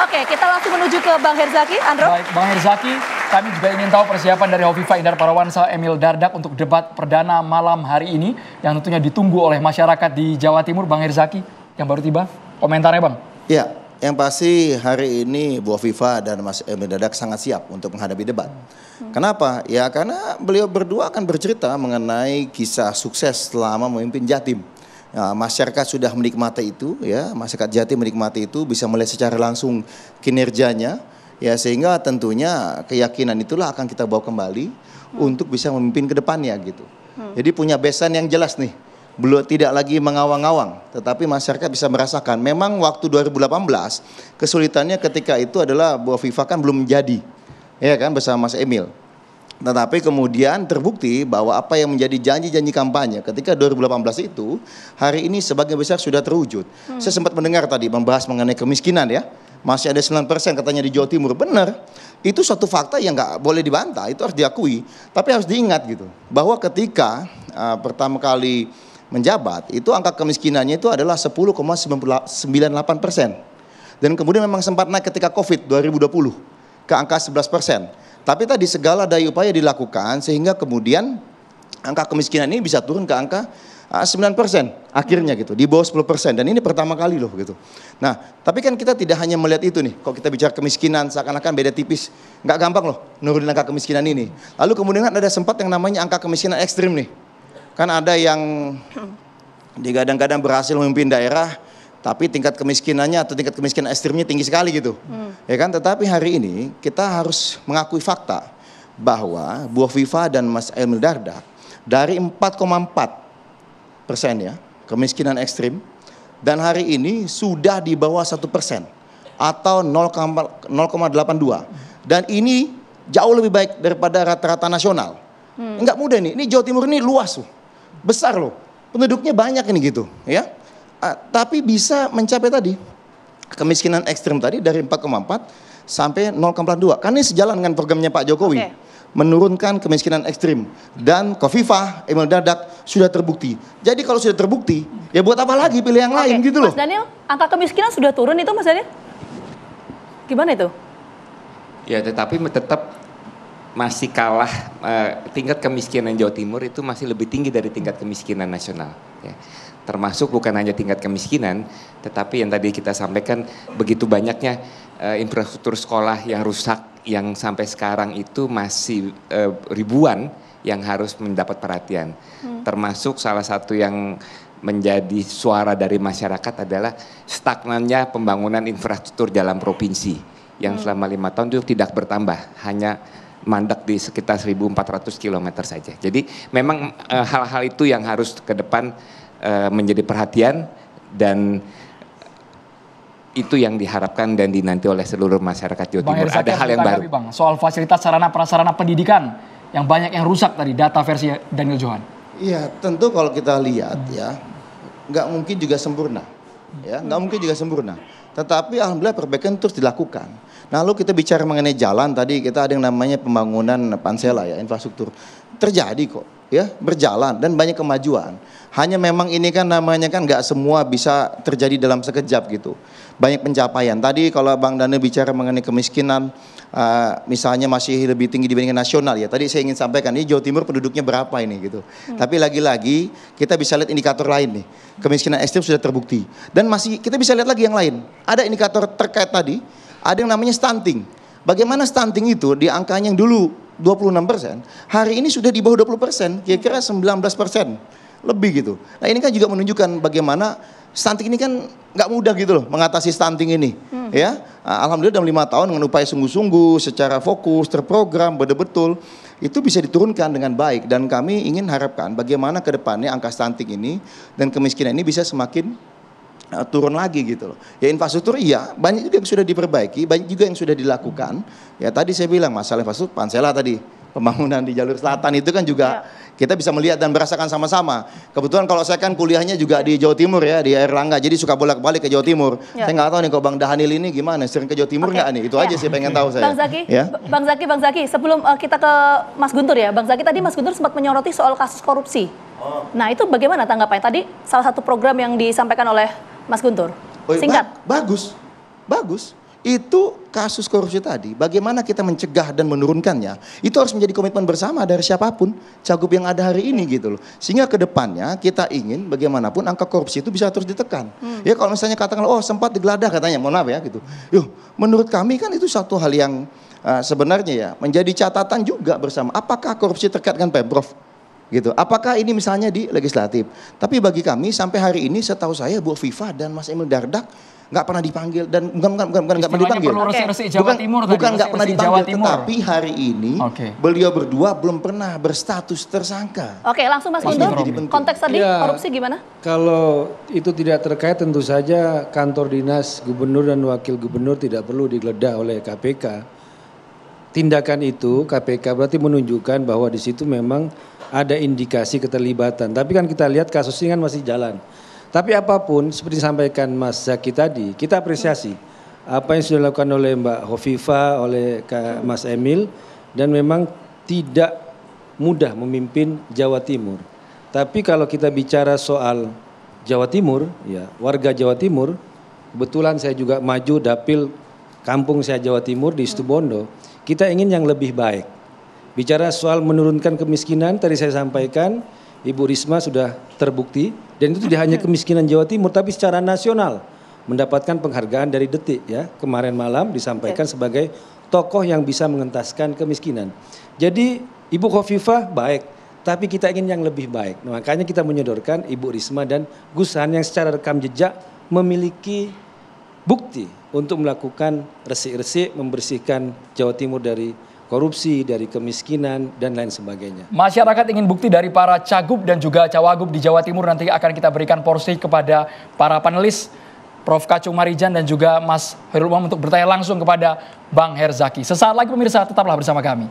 Oke, kita langsung menuju ke Bang Herzaki, Andro. Baik, Bang Herzaki, kami juga ingin tahu persiapan dari Hovifah Indar Parawansa Emil Dardak untuk debat perdana malam hari ini yang tentunya ditunggu oleh masyarakat di Jawa Timur. Bang Herzaki yang baru tiba, komentarnya Bang. Ya, yang pasti hari ini Bu Hovifah dan Mas Emil Dardak sangat siap untuk menghadapi debat. Kenapa? Ya karena beliau berdua akan bercerita mengenai kisah sukses selama memimpin Jatim. Ya, masyarakat sudah menikmati itu, ya masyarakat Jatim menikmati itu, bisa melihat secara langsung kinerjanya, ya sehingga tentunya keyakinan itulah akan kita bawa kembali untuk bisa memimpin ke depannya gitu. Jadi punya besan yang jelas nih, belum tidak lagi mengawang-awang, tetapi masyarakat bisa merasakan. Memang waktu 2018 kesulitannya ketika itu adalah Bu Hovifah kan belum menjadi, ya kan bersama Mas Emil. Tetapi kemudian terbukti bahwa apa yang menjadi janji-janji kampanye ketika 2018 itu hari ini sebagian besar sudah terwujud. Saya sempat mendengar tadi membahas mengenai kemiskinan ya. Masih ada 9% katanya di Jawa Timur. Benar, itu suatu fakta yang nggak boleh dibantah, itu harus diakui. Tapi harus diingat gitu, bahwa ketika pertama kali menjabat, itu angka kemiskinannya itu adalah 10,98%. Dan kemudian memang sempat naik ketika COVID 2020 ke angka 11%. Tapi tadi segala daya upaya dilakukan sehingga kemudian angka kemiskinan ini bisa turun ke angka 9% akhirnya gitu, di bawah 10%, dan ini pertama kali loh gitu. Nah, tapi kan kita tidak hanya melihat itu nih, kalau kita bicara kemiskinan seakan-akan beda tipis, nggak gampang loh nurunin angka kemiskinan ini. Lalu kemudian ada sempat yang namanya angka kemiskinan ekstrim nih, kan ada yang digadang-gadang berhasil memimpin daerah, tapi tingkat kemiskinannya atau tingkat kemiskinan ekstrimnya tinggi sekali gitu. Ya kan, tetapi hari ini kita harus mengakui fakta bahwa Bu Hovifah dan Mas Emil Dardak dari 4,4% ya kemiskinan ekstrim, dan hari ini sudah di bawah 1% atau 0,82, dan ini jauh lebih baik daripada rata-rata nasional. Enggak mudah ini Jawa Timur ini luas loh, besar loh, penduduknya banyak ini gitu ya. Tapi bisa mencapai tadi kemiskinan ekstrim tadi dari 4,4 sampai 0,2. Kan ini sejalan dengan programnya Pak Jokowi. Menurunkan kemiskinan ekstrim, dan Hovifah Emil Dardak sudah terbukti. Jadi kalau sudah terbukti, ya buat apa lagi pilih yang lain gitu loh. Mas Daniel, angka kemiskinan sudah turun itu Mas Daniel? Gimana itu? Ya, tetapi tetap masih kalah, tingkat kemiskinan Jawa Timur itu masih lebih tinggi dari tingkat kemiskinan nasional. Ya. Termasuk bukan hanya tingkat kemiskinan, tetapi yang tadi kita sampaikan begitu banyaknya infrastruktur sekolah yang rusak, yang sampai sekarang itu masih ribuan yang harus mendapat perhatian. Termasuk salah satu yang menjadi suara dari masyarakat adalah stagnannya pembangunan infrastruktur jalan provinsi yang selama 5 tahun itu tidak bertambah, hanya mandek di sekitar 1.400 km saja. Jadi memang hal-hal itu yang harus ke depan menjadi perhatian, dan itu yang diharapkan dan dinanti oleh seluruh masyarakat Jawa Timur. Ada hal yang baru. Bang, soal fasilitas sarana prasarana pendidikan yang banyak yang rusak tadi, data versi Daniel Johan. Iya, tentu kalau kita lihat ya, nggak mungkin juga sempurna, ya nggak mungkin juga sempurna. Tetapi alhamdulillah perbaikan terus dilakukan. Nah, lalu kita bicara mengenai jalan tadi, kita ada yang namanya pembangunan Pansela ya, infrastruktur terjadi kok, ya berjalan dan banyak kemajuan. Hanya memang ini kan namanya kan nggak semua bisa terjadi dalam sekejap gitu. Banyak pencapaian. Tadi kalau Bang Daniel bicara mengenai kemiskinan, misalnya masih lebih tinggi dibandingkan nasional ya. Tadi saya ingin sampaikan, ini Jawa Timur penduduknya berapa ini gitu. Tapi lagi-lagi kita bisa lihat indikator lain nih. Kemiskinan ekstrim sudah terbukti. Dan masih kita bisa lihat lagi yang lain. Ada indikator terkait tadi, ada yang namanya stunting. Bagaimana stunting itu di angkanya yang dulu 26%, hari ini sudah di bawah 20%, kira-kira 19%. Lebih gitu. Nah ini kan juga menunjukkan bagaimana stunting ini kan nggak mudah gitu loh mengatasi stunting ini. Ya, alhamdulillah dalam 5 tahun dengan upaya sungguh-sungguh, secara fokus, terprogram, betul-betul itu bisa diturunkan dengan baik. Dan kami ingin harapkan bagaimana ke depannya angka stunting ini dan kemiskinan ini bisa semakin turun lagi gitu loh. Ya infrastruktur iya, banyak juga yang sudah diperbaiki, banyak juga yang sudah dilakukan. Ya tadi saya bilang masalah infrastruktur Pansela tadi, pembangunan di jalur selatan itu kan juga kita bisa melihat dan merasakan sama-sama. Kebetulan kalau saya kan kuliahnya juga di Jawa Timur ya, di Airlangga, jadi suka bolak-balik ke Jawa Timur. Saya nggak tahu nih kalau Bang Dahanil ini gimana, sering ke Jawa Timur nggak nih? Itu aja sih pengen tahu saya. Bang Zaki, sebelum kita ke Mas Guntur ya, Bang Zaki tadi Mas Guntur sempat menyoroti soal kasus korupsi. Nah itu bagaimana tanggapannya? Tadi salah satu program yang disampaikan oleh Mas Guntur. Singkat. Bagus. Itu kasus korupsi tadi, bagaimana kita mencegah dan menurunkannya, itu harus menjadi komitmen bersama dari siapapun cagup yang ada hari ini gitu loh. Sehingga ke depannya kita ingin bagaimanapun angka korupsi itu bisa terus ditekan. Ya kalau misalnya katakan, oh sempat digeladah katanya, mohon maaf ya gitu. Yuh, menurut kami kan itu satu hal yang sebenarnya ya menjadi catatan juga bersama. Apakah korupsi terkait dengan Pemprov? Gitu. Apakah ini misalnya di legislatif? Tapi bagi kami sampai hari ini setahu saya Bu Hovifa dan Mas Emil Dardak nggak pernah dipanggil dan bukan nggak pernah dipanggil. Perlu resik-resik Jawa Timur tadi, bukan nggak pernah resik-resik Jawa dipanggil, Timur. tetapi hari ini beliau berdua belum pernah berstatus tersangka. Oke, langsung Mas Guntur, konteks tadi Ya, korupsi gimana? Kalau itu tidak terkait tentu saja kantor dinas gubernur dan wakil gubernur tidak perlu digeledah oleh KPK. Tindakan itu KPK berarti menunjukkan bahwa di situ memang ada indikasi keterlibatan. Tapi kan kita lihat kasus ini kan masih jalan. Tapi apapun seperti disampaikan Mas Zaki tadi, kita apresiasi apa yang sudah dilakukan oleh Mbak Hovifa, oleh Mas Emil, dan memang tidak mudah memimpin Jawa Timur. Tapi kalau kita bicara soal Jawa Timur, ya warga Jawa Timur, kebetulan saya juga maju dapil kampung saya Jawa Timur di Situbondo, kita ingin yang lebih baik. Bicara soal menurunkan kemiskinan, tadi saya sampaikan, Ibu Risma sudah terbukti, dan itu tidak hanya kemiskinan Jawa Timur, tapi secara nasional mendapatkan penghargaan dari Detik ya. Kemarin malam disampaikan sebagai tokoh yang bisa mengentaskan kemiskinan. Jadi Ibu Hovifa baik, tapi kita ingin yang lebih baik. Nah, makanya kita menyodorkan Ibu Risma dan Gus Han yang secara rekam jejak memiliki bukti untuk melakukan resik-resik, membersihkan Jawa Timur dari korupsi, dari kemiskinan, dan lain sebagainya. Masyarakat ingin bukti dari para cagup dan juga cawagup di Jawa Timur. Nanti akan kita berikan porsi kepada para panelis, Prof. Kacung Marijan dan juga Mas Khairul Umam untuk bertanya langsung kepada Bang Herzaki. Sesaat lagi pemirsa, tetaplah bersama kami.